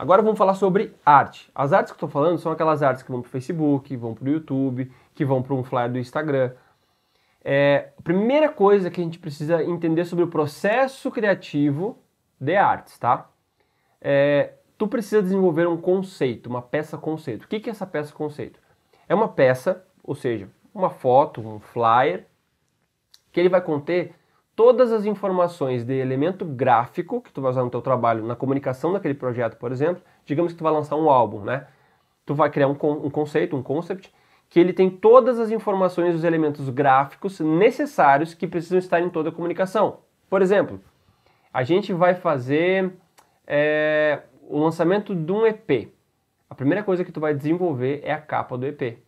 Agora vamos falar sobre arte. As artes que eu estou falando são aquelas artes que vão para o Facebook, vão para o YouTube, que vão para um flyer do Instagram. A primeira coisa que a gente precisa entender sobre o processo criativo de artes, tá? Tu precisa desenvolver um conceito, uma peça conceito. O que é essa peça conceito? É uma peça, ou seja, uma foto, um flyer, que ele vai conter todas as informações de elemento gráfico que tu vai usar no teu trabalho, na comunicação daquele projeto, por exemplo. Digamos que tu vai lançar um álbum, né? Tu vai criar um conceito, um concept, que ele tem todas as informações dos elementos gráficos necessários que precisam estar em toda a comunicação. Por exemplo, a gente vai fazer o lançamento de um EP. A primeira coisa que tu vai desenvolver é a capa do EP.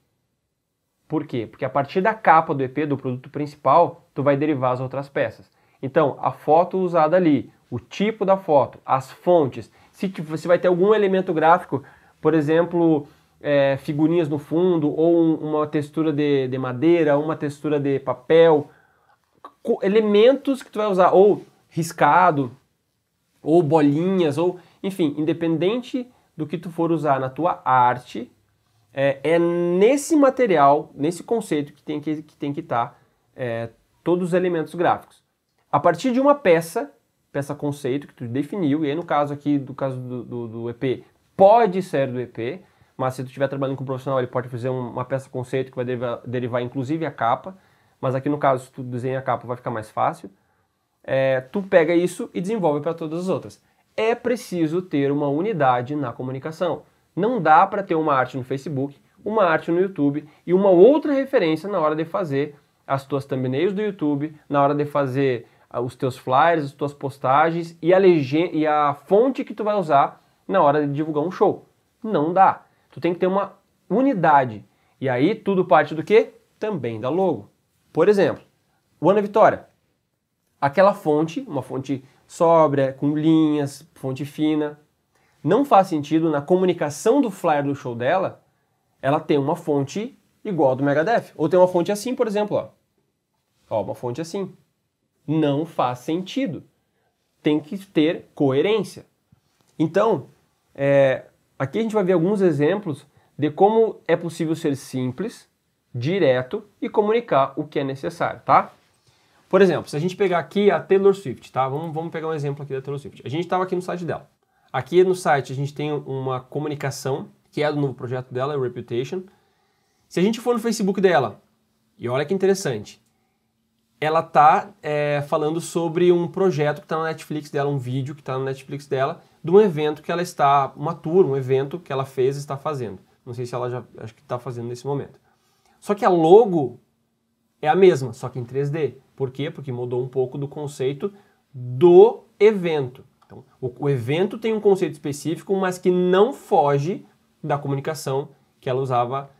Por quê? Porque a partir da capa do EP, do produto principal, tu vai derivar as outras peças. Então, a foto usada ali, o tipo da foto, as fontes, se vai ter algum elemento gráfico, por exemplo, figurinhas no fundo, ou uma textura de madeira, uma textura de papel, elementos que tu vai usar, ou riscado, ou bolinhas, ou enfim, independente do que tu for usar na tua arte, é nesse material, nesse conceito que tem que estar todos os elementos gráficos. A partir de uma peça conceito que tu definiu, e aí no caso aqui, do EP, pode ser do EP, mas se tu estiver trabalhando com um profissional, ele pode fazer uma peça conceito que vai derivar inclusive a capa, mas aqui no caso, se tu desenha a capa, vai ficar mais fácil. Tu pega isso e desenvolve para todas as outras. É preciso ter uma unidade na comunicação. Não dá para ter uma arte no Facebook, uma arte no YouTube e uma outra referência na hora de fazer as tuas thumbnails do YouTube, na hora de fazer os teus flyers, as tuas postagens e a fonte que tu vai usar na hora de divulgar um show. Não dá. Tu tem que ter uma unidade. E aí tudo parte do quê? Também da logo. Por exemplo, o Ana Vitória. Aquela fonte, uma fonte sóbria, com linhas, fonte fina. Não faz sentido na comunicação do flyer do show dela, ela ter uma fonte igual a do Megadeth. Ou ter uma fonte assim, por exemplo. Ó, uma fonte assim. Não faz sentido. Tem que ter coerência. Então, aqui a gente vai ver alguns exemplos de como é possível ser simples, direto e comunicar o que é necessário, tá? Por exemplo, se a gente pegar aqui a Taylor Swift, tá? Vamos pegar um exemplo aqui da Taylor Swift. A gente estava aqui no site dela. Aqui no site a gente tem uma comunicação, que é do novo projeto dela, o Reputation. Se a gente for no Facebook dela, e olha que interessante, ela está falando sobre um projeto que está na Netflix dela, um vídeo que está na Netflix dela, de um evento que ela está, uma tour, um evento que ela fez e está fazendo. Não sei se ela já, acho que está fazendo nesse momento. Só que a logo é a mesma, só que em 3D. Por quê? Porque mudou um pouco do conceito do evento. Então, o evento tem um conceito específico, mas que não foge da comunicação que ela usava,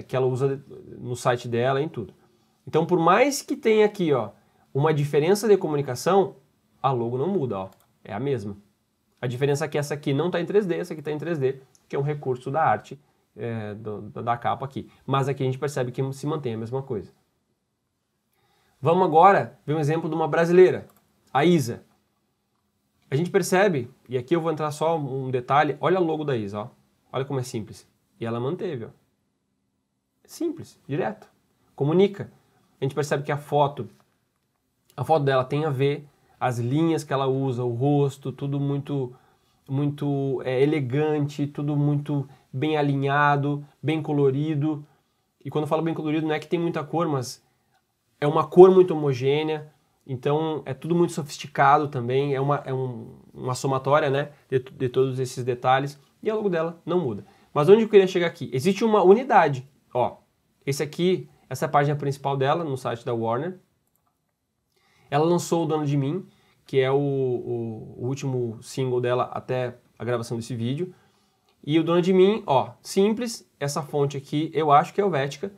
que ela usa no site dela e em tudo. Então, por mais que tenha aqui, ó, uma diferença de comunicação, a logo não muda, ó, é a mesma. A diferença é que essa aqui não está em 3D, essa aqui está em 3D, que é um recurso da arte da capa aqui. Mas aqui a gente percebe que se mantém a mesma coisa. Vamos agora ver um exemplo de uma brasileira, a Isa. A gente percebe, e aqui eu vou entrar só um detalhe, olha o logo da Isa, ó. Olha como é simples. E ela manteve, ó. Simples, direto. Comunica. A gente percebe que a foto dela tem a ver, as linhas que ela usa, o rosto, tudo muito elegante, tudo muito bem alinhado, bem colorido. E quando eu falo bem colorido, não é que tem muita cor, mas é uma cor muito homogênea, então é tudo muito sofisticado também, é uma somatória, né, de todos esses detalhes, e a logo dela não muda. Mas onde eu queria chegar aqui? Existe uma unidade, ó, essa é a página principal dela, no site da Warner. Ela lançou O Dono de Mim, que é o último single dela até a gravação desse vídeo. E O Dono de Mim, ó, simples, essa fonte aqui eu acho que é helvética,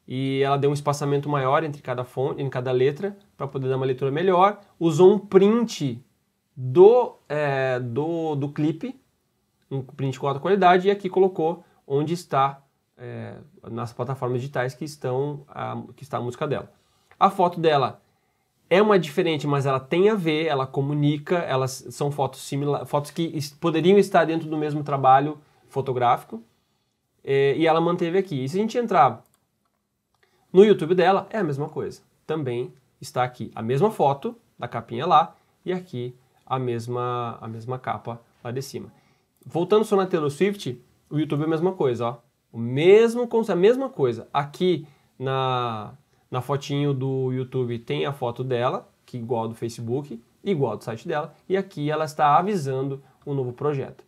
e ela deu um espaçamento maior entre cada fonte, em cada letra, para poder dar uma leitura melhor. Usou um print do clipe, um print com alta qualidade, e aqui colocou onde está, nas plataformas digitais que está a música dela. A foto dela é uma diferente, mas ela tem a ver, ela comunica, elas são fotos similares, fotos que poderiam estar dentro do mesmo trabalho fotográfico, e ela manteve aqui. E se a gente entrar no YouTube dela, é a mesma coisa. Também está aqui a mesma foto da capinha lá e aqui a mesma capa lá de cima. Voltando só na Taylor Swift, o YouTube é a mesma coisa, ó. A mesma coisa. Aqui na fotinho do YouTube tem a foto dela, que é igual a do Facebook, igual ao do site dela, e aqui ela está avisando um novo projeto.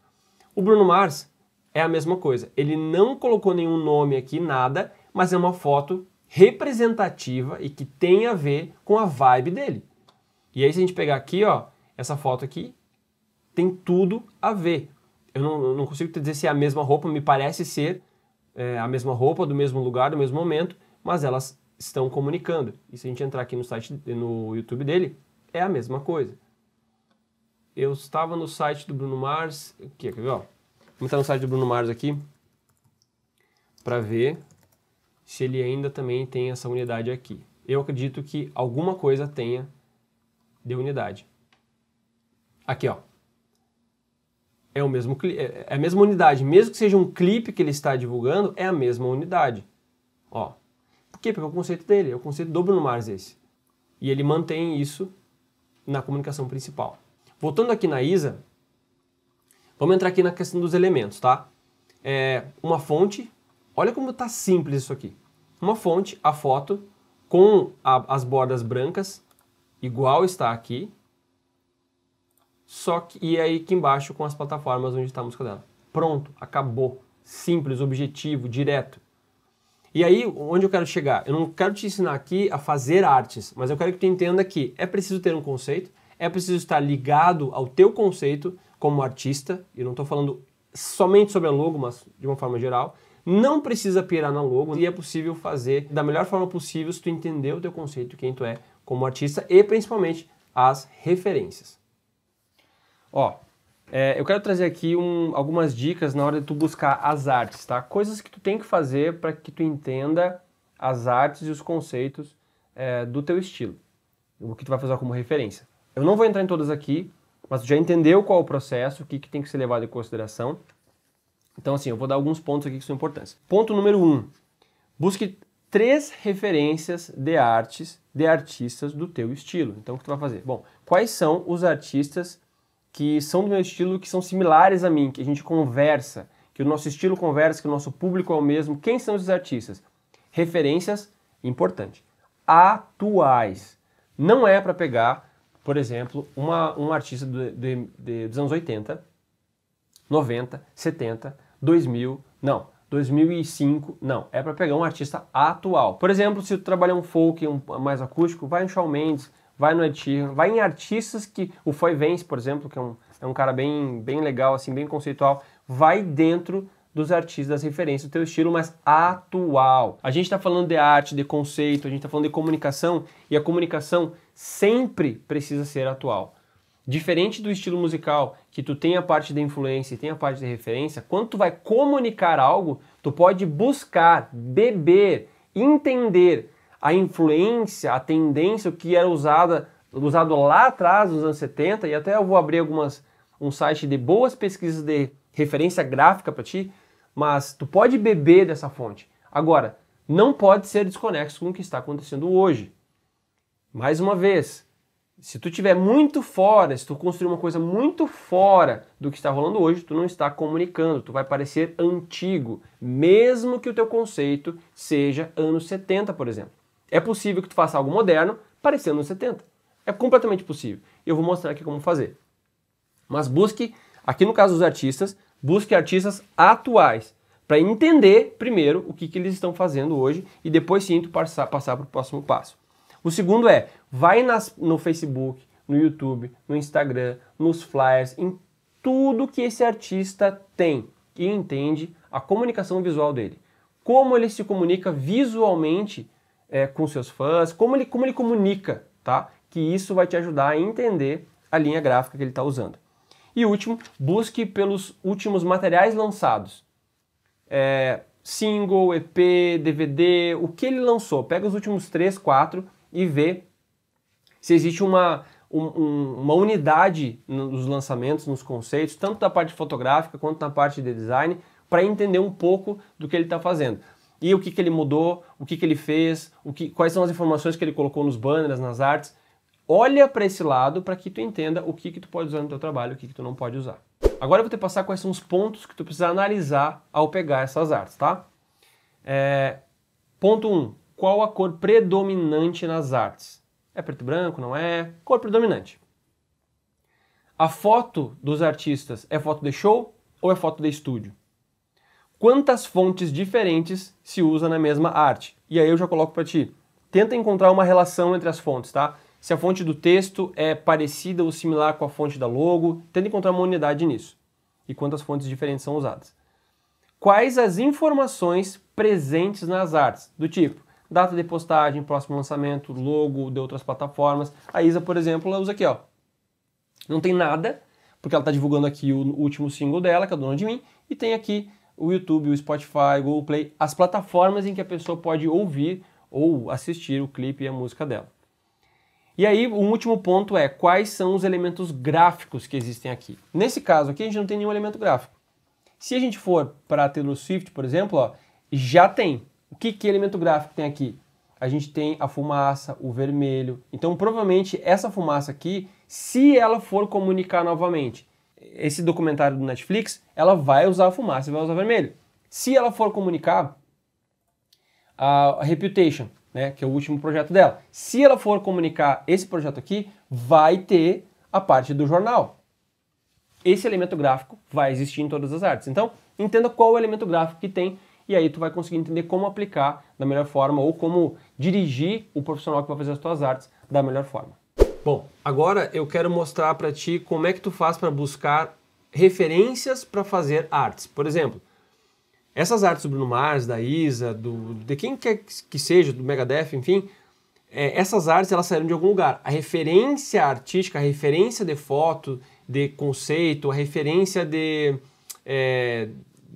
O Bruno Mars é a mesma coisa. Ele não colocou nenhum nome aqui, nada, mas é uma foto representativa e que tem a ver com a vibe dele. E aí se a gente pegar aqui, ó, essa foto aqui, tem tudo a ver. Eu não consigo te dizer se é a mesma roupa, me parece ser a mesma roupa, do mesmo lugar, do mesmo momento, mas elas estão comunicando. E se a gente entrar aqui no site, no YouTube dele, é a mesma coisa. Eu estava no site do Bruno Mars, aqui, quer ver, ó? Vamos entrar no site do Bruno Mars aqui, para ver se ele ainda também tem essa unidade aqui. Eu acredito que alguma coisa tenha de unidade. Aqui, ó. É a mesma unidade. Mesmo que seja um clipe que ele está divulgando, é a mesma unidade. Ó. Por quê? Porque é o conceito dele, é o conceito do Bruno Mars esse. E ele mantém isso na comunicação principal. Voltando aqui na Isa, vamos entrar aqui na questão dos elementos, tá? Uma fonte, olha como tá simples isso aqui. Uma fonte, a foto, com as bordas brancas, igual está aqui, só que, e aí aqui embaixo com as plataformas onde está a música dela. Pronto, acabou. Simples, objetivo, direto. E aí, onde eu quero chegar? Eu não quero te ensinar aqui a fazer artes, mas eu quero que tu entenda que é preciso ter um conceito, é preciso estar ligado ao teu conceito como artista, e eu não estou falando somente sobre a logo, mas de uma forma geral. Não precisa pirar na logo e é possível fazer da melhor forma possível se tu entender o teu conceito, quem tu é como artista e principalmente as referências. Ó, eu quero trazer aqui algumas dicas na hora de tu buscar as artes, tá? Coisas que tu tem que fazer para que tu entenda as artes e os conceitos do teu estilo, o que tu vai fazer como referência. Eu não vou entrar em todas aqui, mas tu já entendeu qual é o processo, o que tem que ser levado em consideração. Então, assim, eu vou dar alguns pontos aqui que são importantes. Ponto número 1. Busque 3 referências de artistas do teu estilo. Então, o que tu vai fazer? Bom, quais são os artistas que são do meu estilo, que são similares a mim, que a gente conversa, que o nosso estilo conversa, que o nosso público é o mesmo? Quem são esses artistas? Referências, importante, atuais. Não é para pegar, por exemplo, um artista dos anos 80, 90, 70, 2000, não, 2005, não. É para pegar um artista atual. Por exemplo, se tu trabalhar um folk, mais acústico, vai em Shawn Mendes, vai no Ed Sheeran, vai em artistas que... O Foy Vance, por exemplo, que é um cara bem legal, assim, bem conceitual. Vai dentro dos artistas, das referências do teu estilo, mas atual. A gente está falando de arte, de conceito, a gente está falando de comunicação, e a comunicação sempre precisa ser atual. Diferente do estilo musical, que tu tem a parte da influência e tem a parte da referência, quando tu vai comunicar algo, tu pode buscar, beber, entender a influência, a tendência, o que era usado lá atrás, nos anos 70, e até eu vou abrir um site de boas pesquisas de referência gráfica para ti, mas tu pode beber dessa fonte. Agora, não pode ser desconexo com o que está acontecendo hoje. Mais uma vez, se tu estiver muito fora, se tu construir uma coisa muito fora do que está rolando hoje, tu não está comunicando, tu vai parecer antigo, mesmo que o teu conceito seja anos 70, por exemplo. É possível que tu faça algo moderno parecendo anos 70. É completamente possível. Eu vou mostrar aqui como fazer. Mas busque, aqui no caso dos artistas, busque artistas atuais, para entender primeiro o que eles estão fazendo hoje e depois sim tu passar para o próximo passo. O segundo vai no Facebook, no YouTube, no Instagram, nos flyers, em tudo que esse artista tem e entende a comunicação visual dele. Como ele se comunica visualmente com seus fãs, como ele comunica, tá? Que isso vai te ajudar a entender a linha gráfica que ele está usando. E último, busque pelos últimos materiais lançados. Single, EP, DVD, o que ele lançou. Pega os últimos 3, 4 e vê se existe uma unidade nos lançamentos, nos conceitos, tanto da parte fotográfica quanto na parte de design, para entender um pouco do que ele está fazendo. E o que ele mudou, o que ele fez, quais são as informações que ele colocou nos banners, nas artes. Olha para esse lado para que tu entenda o que tu pode usar no teu trabalho e o que tu não pode usar. Agora eu vou te passar quais são os pontos que tu precisa analisar ao pegar essas artes, tá? Ponto 1. Qual a cor predominante nas artes? É preto e branco, não é? Cor predominante. A foto dos artistas é foto de show ou é foto de estúdio? Quantas fontes diferentes se usa na mesma arte? E aí eu já coloco para ti. Tenta encontrar uma relação entre as fontes, tá? Se a fonte do texto é parecida ou similar com a fonte da logo, tenta encontrar uma unidade nisso. E quantas fontes diferentes são usadas. Quais as informações presentes nas artes? Do tipo, data de postagem, próximo lançamento, logo de outras plataformas. A Isa, por exemplo, ela usa aqui, ó. Não tem nada, porque ela está divulgando aqui o último single dela, que é Dona de Mim, e tem aqui o YouTube, o Spotify, o Google Play, as plataformas em que a pessoa pode ouvir ou assistir o clipe e a música dela. E aí, o último ponto é quais são os elementos gráficos que existem aqui. Nesse caso aqui, a gente não tem nenhum elemento gráfico. Se a gente for para a Taylor Swift, por exemplo, ó, já tem. O que elemento gráfico tem aqui? A gente tem a fumaça, o vermelho. Então, provavelmente, essa fumaça aqui, se ela for comunicar novamente esse documentário do Netflix, ela vai usar a fumaça e vai usar o vermelho. Se ela for comunicar a Reputation, né, que é o último projeto dela, se ela for comunicar esse projeto aqui, vai ter a parte do jornal. Esse elemento gráfico vai existir em todas as artes. Então, entenda qual o elemento gráfico que tem e aí tu vai conseguir entender como aplicar da melhor forma ou como dirigir o profissional que vai fazer as tuas artes da melhor forma. Bom, agora eu quero mostrar para ti como é que tu faz para buscar referências para fazer artes. Por exemplo, essas artes do Bruno Mars, da Isa, de quem quer que seja, do Megadeth, enfim, essas artes elas saíram de algum lugar. A referência artística, a referência de foto, de conceito, a referência de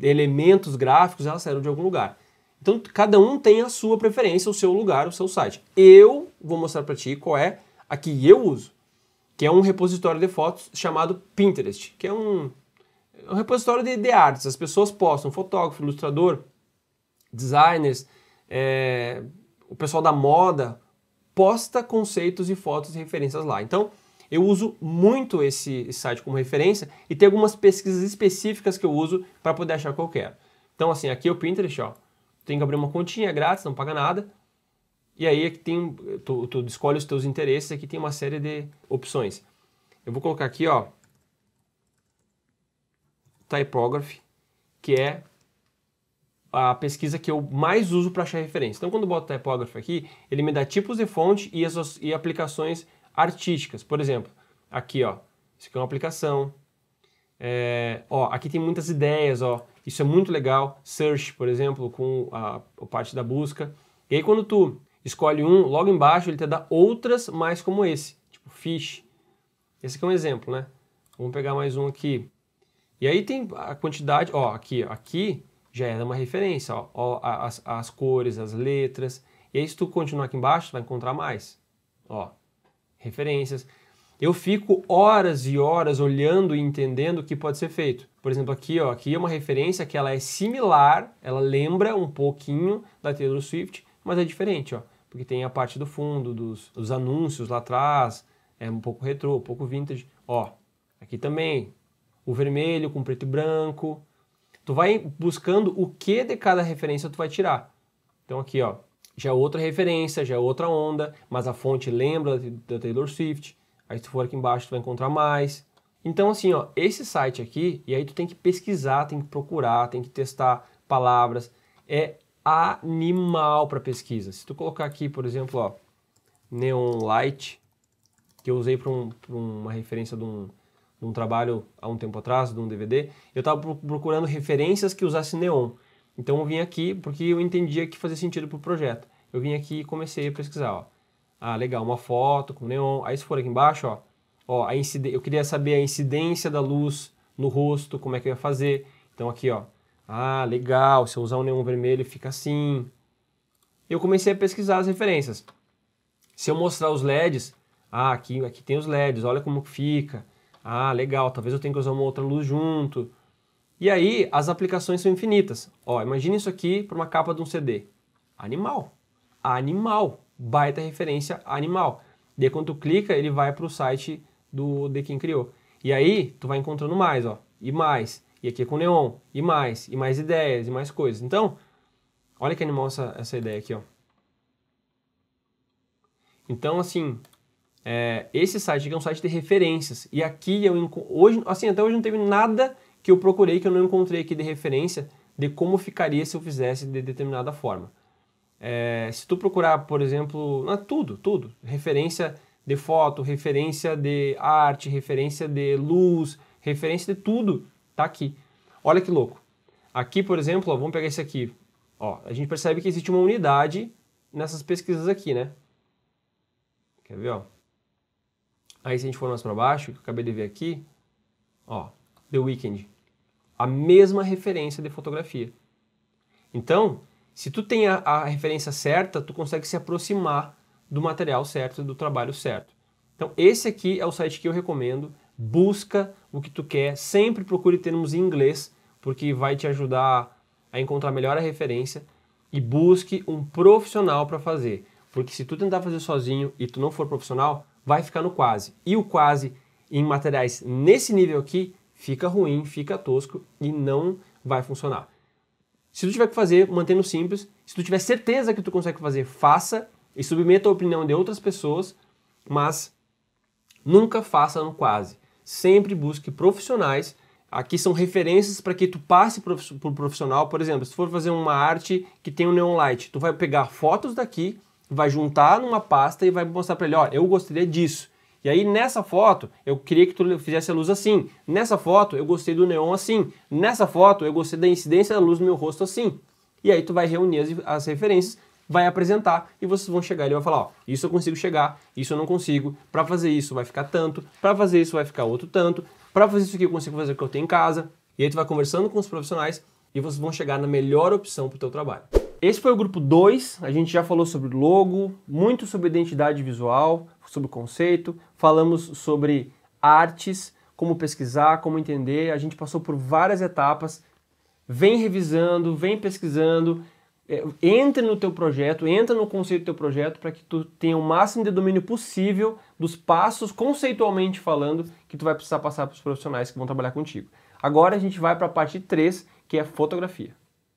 elementos gráficos, elas saíram de algum lugar. Então, cada um tem a sua preferência, o seu lugar, o seu site. Eu vou mostrar para ti qual é a que eu uso, que é um repositório de fotos chamado Pinterest, que é um repositório de artes. As pessoas postam, fotógrafo, ilustrador, designers, o pessoal da moda, posta conceitos e fotos e referências lá. Então, eu uso muito esse site como referência e tem algumas pesquisas específicas que eu uso para poder achar o que eu quero. Então, assim, aqui é o Pinterest, ó. Tem que abrir uma continha grátis, não paga nada. E aí aqui tem, tu escolhe os teus interesses, aqui tem uma série de opções. Eu vou colocar aqui, ó, Typography, que é a pesquisa que eu mais uso para achar referência. Então, quando eu boto Typography aqui, ele me dá tipos de fonte e aplicações artísticas. Por exemplo, aqui, ó, isso aqui é uma aplicação. Ó, aqui tem muitas ideias, ó. Isso é muito legal. Search, por exemplo, com a parte da busca. E aí, quando tu escolhe um, logo embaixo ele te dá outras mais como esse, tipo Fish. Esse aqui é um exemplo, né? Vamos pegar mais um aqui. E aí tem a quantidade, ó, aqui já é uma referência, ó, as cores, as letras. E aí se tu continuar aqui embaixo, tu vai encontrar mais, ó, referências. Eu fico horas e horas olhando e entendendo o que pode ser feito. Por exemplo, aqui, ó, aqui é uma referência que ela é similar, ela lembra um pouquinho da Taylor Swift, mas é diferente, ó, porque tem a parte do fundo, dos anúncios lá atrás, é um pouco retrô, um pouco vintage. Ó, aqui também, o vermelho com preto e branco. Tu vai buscando o que de cada referência tu vai tirar. Então aqui, ó, já é outra referência, já é outra onda, mas a fonte lembra da Taylor Swift. Aí se tu for aqui embaixo tu vai encontrar mais. Então assim, ó, esse site aqui, e aí tu tem que pesquisar, tem que procurar, tem que testar palavras. É animal para pesquisa. Se tu colocar aqui, por exemplo, ó, Neon Light, que eu usei para uma referência de um trabalho há um tempo atrás, de um DVD, eu estava procurando referências que usassem neon. Então eu vim aqui porque eu entendia que fazia sentido para o projeto. Eu vim aqui e comecei a pesquisar, ó. Ah, legal, uma foto com neon. Aí se for aqui embaixo, ó, eu queria saber a incidência da luz no rosto, como é que eu ia fazer. Então aqui, ó, ah, legal, se eu usar um neon vermelho fica assim. Eu comecei a pesquisar as referências. Se eu mostrar os LEDs, Ah, aqui tem os LEDs, olha como fica. Ah, legal, talvez eu tenha que usar uma outra luz junto. E aí, as aplicações são infinitas. Ó, imagine isso aqui para uma capa de um CD. Animal. Animal. Baita referência animal. Daí quando tu clica, ele vai para o site de quem criou. E aí, tu vai encontrando mais, ó. E mais. E aqui é com neon. E mais ideias, e mais coisas. Então, olha que animal essa ideia aqui, ó. Então, assim, esse site aqui é um site de referências. E aqui hoje, assim, até hoje não teve nada que eu procurei que eu não encontrei aqui de referência de como ficaria se eu fizesse de determinada forma. Se tu procurar, por exemplo, tudo, referência de foto, referência de arte, referência de luz, referência de tudo, tá aqui. Olha que louco. Aqui, por exemplo, ó, vamos pegar esse aqui. Ó, a gente percebe que existe uma unidade nessas pesquisas aqui, né? Quer ver, ó? Aí se a gente for mais para baixo, que eu acabei de ver aqui, ó, The Weeknd. A mesma referência de fotografia. Então, se tu tem a referência certa, tu consegue se aproximar do material certo, do trabalho certo. Então, esse aqui é o site que eu recomendo. Busca o que tu quer, sempre procure termos em inglês, porque vai te ajudar a encontrar melhor a referência, e busque um profissional para fazer. Porque se tu tentar fazer sozinho e tu não for profissional, vai ficar no quase. E o quase em materiais nesse nível aqui fica ruim, fica tosco e não vai funcionar. Se tu tiver que fazer, mantendo simples. Se tu tiver certeza que tu consegue fazer, faça e submeta a opinião de outras pessoas, mas nunca faça no quase. Sempre busque profissionais. Aqui são referências para que tu passe por profissional. Por exemplo, se tu for fazer uma arte que tem um neon light, tu vai pegar fotos daqui, vai juntar numa pasta e vai mostrar para ele, ó, eu gostaria disso. E aí nessa foto, eu queria que tu fizesse a luz assim. Nessa foto, eu gostei do neon assim. Nessa foto, eu gostei da incidência da luz no meu rosto assim. E aí tu vai reunir as referências, vai apresentar e vocês vão chegar e ele vai falar, ó, isso eu consigo chegar, isso eu não consigo. Para fazer isso vai ficar tanto, para fazer isso vai ficar outro tanto, para fazer isso aqui eu consigo fazer o que eu tenho em casa. E aí tu vai conversando com os profissionais e vocês vão chegar na melhor opção para o teu trabalho. Esse foi o grupo 2, a gente já falou sobre logo, muito sobre identidade visual, sobre conceito, falamos sobre artes, como pesquisar, como entender, a gente passou por várias etapas, vem revisando, vem pesquisando, entre no teu projeto, entra no conceito do teu projeto para que tu tenha o máximo de domínio possível dos passos, conceitualmente falando, que tu vai precisar passar para os profissionais que vão trabalhar contigo. Agora a gente vai para a parte 3, que é fotografia.